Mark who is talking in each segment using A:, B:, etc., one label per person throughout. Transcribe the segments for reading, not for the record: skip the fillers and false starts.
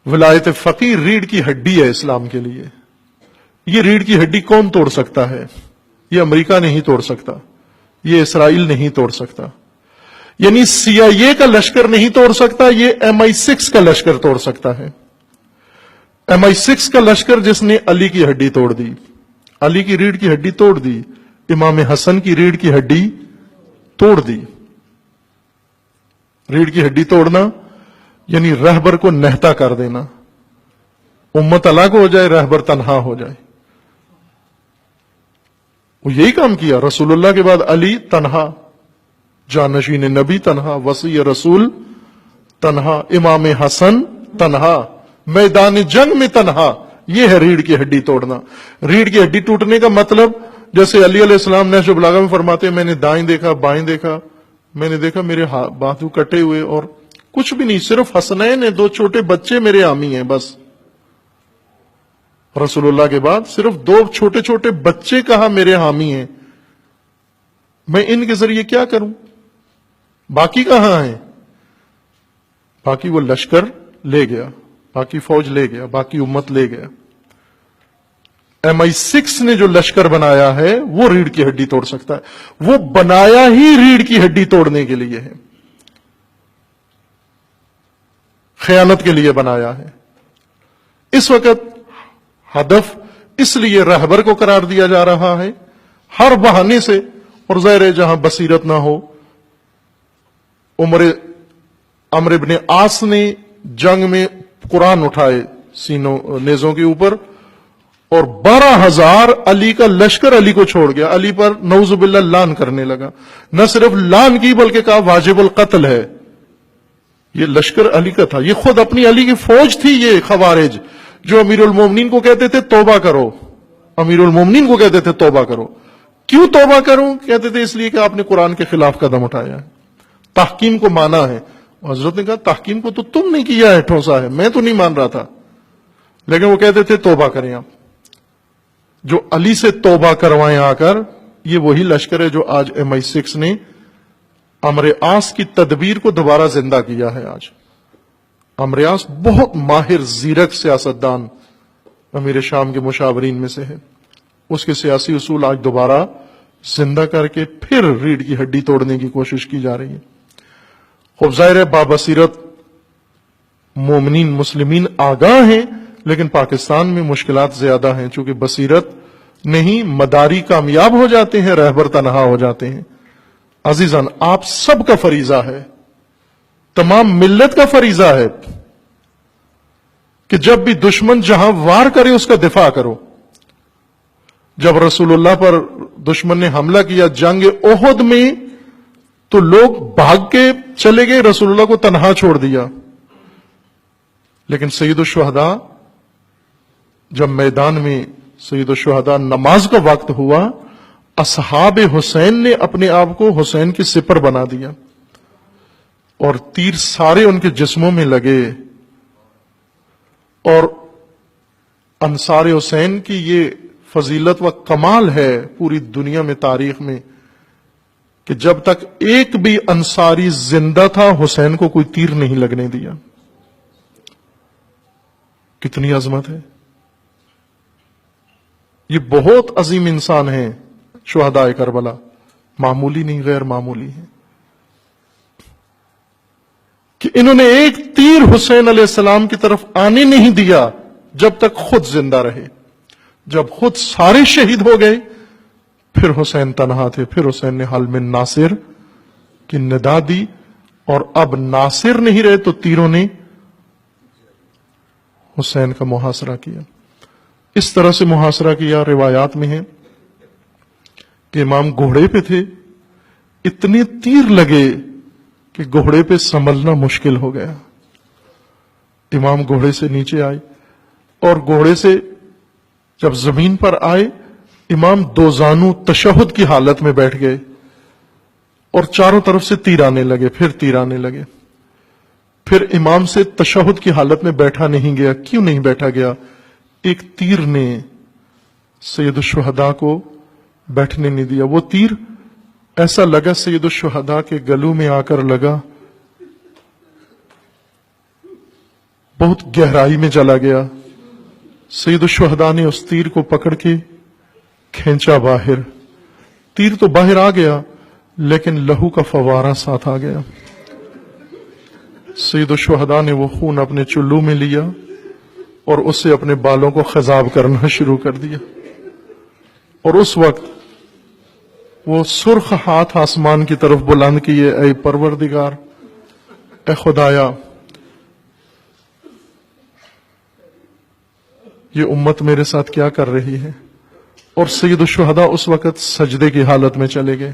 A: विलायत फकीर रीढ़ की हड्डी है इस्लाम के लिए। ये रीढ़ की हड्डी कौन तोड़ सकता है? ये अमेरिका नहीं तोड़ सकता, ये इसराइल नहीं तोड़ सकता, यानी CIA का लश्कर नहीं तोड़ सकता, ये MI6 का लश्कर तोड़ सकता है। MI6 का लश्कर जिसने अली की हड्डी तोड़ दी, अली की रीढ़ की हड्डी तोड़ दी, इमाम हसन की रीढ़ की हड्डी तोड़ दी। रीढ़ की हड्डी तोड़ना यानी रहबर को नहता कर देना, उम्मत अलग हो जाए, रहबर तन्हा हो जाए। वो यही काम किया। रसूलुल्लाह के बाद अली तन्हा, जानशीन नबी तन्हा, वसी रसूल तन्हा, इमाम हसन तन्हा, मैदान जंग में तन्हा। यह है रीढ़ की हड्डी तोड़ना। रीढ़ की हड्डी टूटने का मतलब, जैसे अली अलैहिस्सलाम ने जो बलागा में फरमाते हैं, मैंने दाएं देखा, बाएं देखा, मैंने देखा मेरे बाजू कटे हुए और कुछ भी नहीं, सिर्फ हसनैन है, 2 छोटे बच्चे मेरे आमी हैं बस। रसूलुल्लाह के बाद सिर्फ 2 छोटे छोटे बच्चे कहा मेरे हामी हैं, मैं इनके जरिए क्या करूं? बाकी कहां है? बाकी वो लश्कर ले गया, बाकी फौज ले गया, बाकी उम्मत ले गया। MI6 ने जो लश्कर बनाया है वो रीढ़ की हड्डी तोड़ सकता है। वो बनाया ही रीढ़ की हड्डी तोड़ने के लिए है, खयानत के लिए बनाया है। इस वक्त हदफ इसलिए रहबर को करार दिया जा रहा है हर बहाने से, और ज़ाहिर है जहां बसीरत ना हो। अमर इब्ने आस ने जंग में कुरान उठाए सीनों नेजों के ऊपर, और 12,000 अली का लश्कर अली को छोड़ गया। अली पर नऊजुबिल्लाह लान करने लगा, न सिर्फ लान की बल्कि कहा वाजिबुल कत्ल है। ये लश्कर अली का था, ये खुद अपनी अली की फौज थी। ये खवारिज जो अमीरुल मोमिनीन को कहते थे तौबा करो, अमीरुल मोमिनीन को कहते थे तौबा करो। क्यों तौबा करूं? कहते थे इसलिए कि आपने कुरान के खिलाफ कदम उठाया है, तहकीम को माना है। हजरत ने कहा तहकीम को तो तुमने किया है, ठोसा है, मैं तो नहीं मान रहा था। लेकिन वो कहते थे तौबा करें आप। जो अली से तौबा करवाएं आकर, ये वही लश्कर है जो आज MI6 ने अमर आस की तदबीर को दोबारा जिंदा किया है। आज अमर आस बहुत माहिर जीरक सियासतदान अमीर शाम के मुशावरीन में से है। उसके सियासी उसूल आज दोबारा जिंदा करके फिर रीढ़ की हड्डी तोड़ने की कोशिश की जा रही है। खूब जाहिर है बाबसीरत मोमिनीन मुस्लिमीन आगाह हैं, लेकिन पाकिस्तान में मुश्किलात ज्यादा हैं, चूंकि बसीरत नहीं मदारी कामयाब हो जाते हैं, रहबर तनहा हो जाते हैं। अजीजान, आप सबका फरीजा है, तमाम मिल्लत का फरीजा है कि जब भी दुश्मन जहां वार करे उसका दिफा करो। जब रसूलुल्लाह पर दुश्मन ने हमला किया जंग ओहद में, तो लोग भाग के चले गए, रसूलुल्लाह को तन्हा छोड़ दिया। लेकिन सैयदुश शुहदा जब मैदान में सैयदुश शुहदा नमाज का वक्त हुआ, असहाब हुसैन ने अपने आप को हुसैन की सिपर बना दिया और तीर सारे उनके जिस्मों में लगे। और अंसार हुसैन की ये फजीलत व कमाल है पूरी दुनिया में, तारीख में, कि जब तक एक भी अंसारी जिंदा था हुसैन को कोई तीर नहीं लगने दिया। कितनी अजमत है! ये बहुत अजीम इंसान है शुहदाए करबला, मामूली नहीं, गैर मामूली है कि इन्होंने एक तीर हुसैन अलैहिस्सलाम की तरफ आने नहीं दिया जब तक खुद जिंदा रहे। जब खुद सारे शहीद हो गए, फिर हुसैन तन्हा थे, फिर हुसैन ने हल में नासिर की निदा दी, और अब नासिर नहीं रहे तो तीरों ने हुसैन का मुहासरा किया। इस तरह से मुहासरा किया, रिवायात में है कि इमाम घोड़े पे थे, इतने तीर लगे कि घोड़े पे संभलना मुश्किल हो गया। इमाम घोड़े से नीचे आए और घोड़े से जब जमीन पर आए, इमाम दोजानू तशहुद की हालत में बैठ गए और चारों तरफ से तीर आने लगे, फिर तीर आने लगे। फिर इमाम से तशहुद की हालत में बैठा नहीं गया। क्यों नहीं बैठा गया? एक तीर ने सैयदुश शुहदा को बैठने नहीं दिया। वो तीर ऐसा लगा सैयदुश शुहदा के गलू में आकर लगा, بہت گہرائی میں چلا گیا. سید الشہداء نے اس تیر کو پکڑ کے کھینچا باہر. تیر تو باہر آ گیا لیکن لہو کا فوارہ ساتھ آ گیا. سید الشہداء نے وہ خون اپنے چلو میں لیا اور اس سے اپنے بالوں کو خضاب کرنا شروع کر دیا. اور اس وقت وہ سرخ ہاتھ آسمان کی طرف بلند کیے، اے پروردگار، اے خدایا، یہ امت میرے ساتھ کیا کر رہی ہے. اور سید الشہداء اس وقت سجدے کی حالت میں چلے گئے.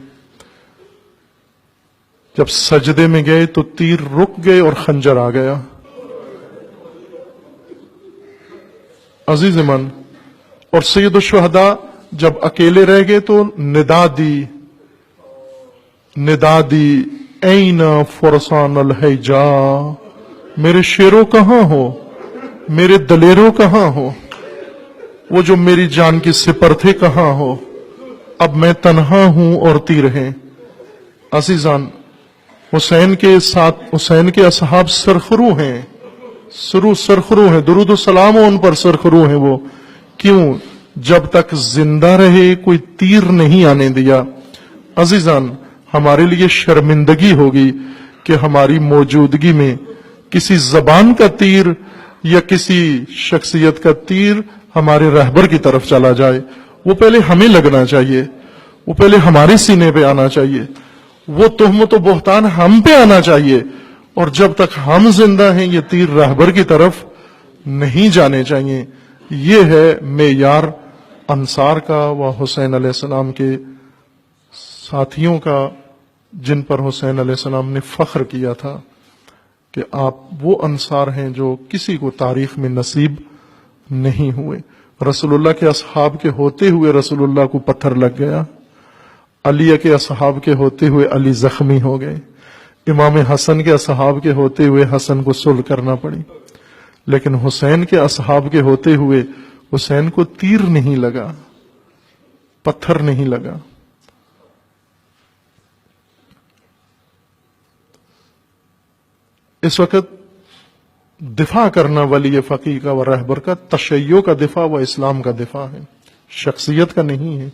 A: جب سجدے میں گئے تو تیر رک گئے اور خنجر آ گیا. عزیز من، اور سید الشہداء جب اکیلے رہ گئے تو ندا دی این فرسان الحجا، میرے شیروں کہاں ہو، میرے دلیروں کہاں ہو، وہ جو میری جان کی سپر تھے کہاں ہو، اب میں تنہا ہوں اور تیر ہیں. عزیزان، حسین کے ساتھ حسین کے اصحاب سرخرو ہیں، سرخرو ہیں، درود و سلام ان پر سرخرو ہیں. وہ کیوں؟ جب تک زندہ رہے کوئی تیر نہیں آنے دیا. عزیزان، ہمارے لیے شرمندگی ہوگی کہ ہماری موجودگی میں کسی زبان کا تیر یا کسی شخصیت کا تیر ہمارے رہبر کی طرف چلا جائے. وہ پہلے ہمیں لگنا چاہیے، وہ پہلے ہمارے سینے پہ آنا چاہیے، وہ تہمت و بہتان ہم پہ آنا چاہیے. اور جب تک ہم زندہ ہیں یہ تیر رہبر کی طرف نہیں جانے چاہیے. یہ ہے معیار انصار کا و حسین علیہ السلام کے ساتھیوں کا، جن پر حسین علیہ السلام نے فخر کیا تھا کہ آپ وہ انصار ہیں جو کسی کو تاریخ میں نصیب نہیں ہوئے. رسول اللہ کے اصحاب کے ہوتے ہوئے رسول اللہ کو پتھر لگ گیا، علی کے اصحاب کے ہوتے ہوئے علی زخمی ہو گئے، امام حسن کے اصحاب کے ہوتے ہوئے حسن کو صلح کرنا پڑی، لیکن حسین کے اصحاب کے ہوتے ہوئے حسین کو تیر نہیں لگا، پتھر نہیں لگا. اس وقت دفاع کرنا ولی فقیہ کا و رہبر کا تشیع کا دفاع و اسلام کا دفاع ہے، شخصیت کا نہیں ہے.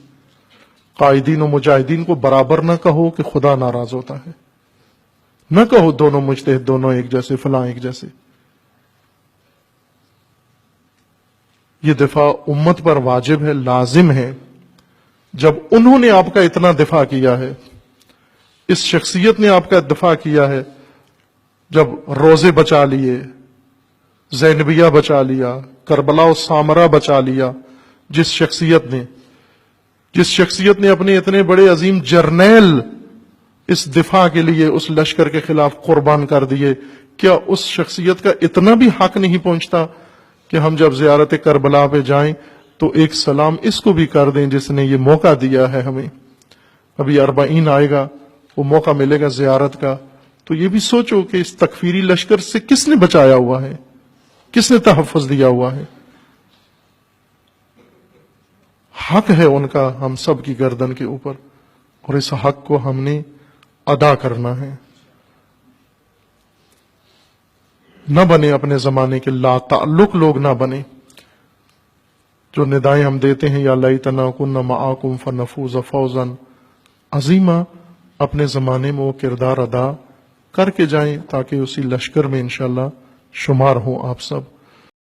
A: قائدین و مجاہدین کو برابر نہ کہو کہ خدا ناراض ہوتا ہے، نہ کہو دونوں مجتہد، دونوں ایک جیسے، فلاں ایک جیسے. یہ دفاع امت پر واجب ہے، لازم ہے. جب انہوں نے آپ کا اتنا دفاع کیا ہے، اس شخصیت نے آپ کا دفاع کیا ہے، جب روزے بچا لیے، زینبیہ بچا لیا، کربلا و سامرا بچا لیا، جس شخصیت نے اپنے اتنے بڑے عظیم جرنیل اس دفاع کے لیے اس لشکر کے خلاف قربان کر دیے، کیا اس شخصیت کا اتنا بھی حق نہیں پہنچتا کہ ہم جب زیارت کربلا پہ جائیں تو ایک سلام اس کو بھی کر دیں جس نے یہ موقع دیا ہے ہمیں. ابھی 40 آئے گا، وہ موقع ملے گا زیارت کا، تو یہ بھی سوچو کہ اس تکفیری لشکر سے کس نے بچایا ہوا ہے، کس نے تحفظ دیا ہوا ہے. حق ہے ان کا ہم سب کی گردن کے اوپر، اور اس حق کو ہم نے ادا کرنا ہے. نہ بنے اپنے زمانے کے لا تعلق لوگ، نہ بنے جو ندائیں ہم دیتے ہیں، یا لیتنا کنا معاکم فنفوز فوزا عظیما. اپنے زمانے میں وہ کردار ادا کر کے جائیں تاکہ اسی لشکر میں انشاءاللہ شمار ہوں آپ سب.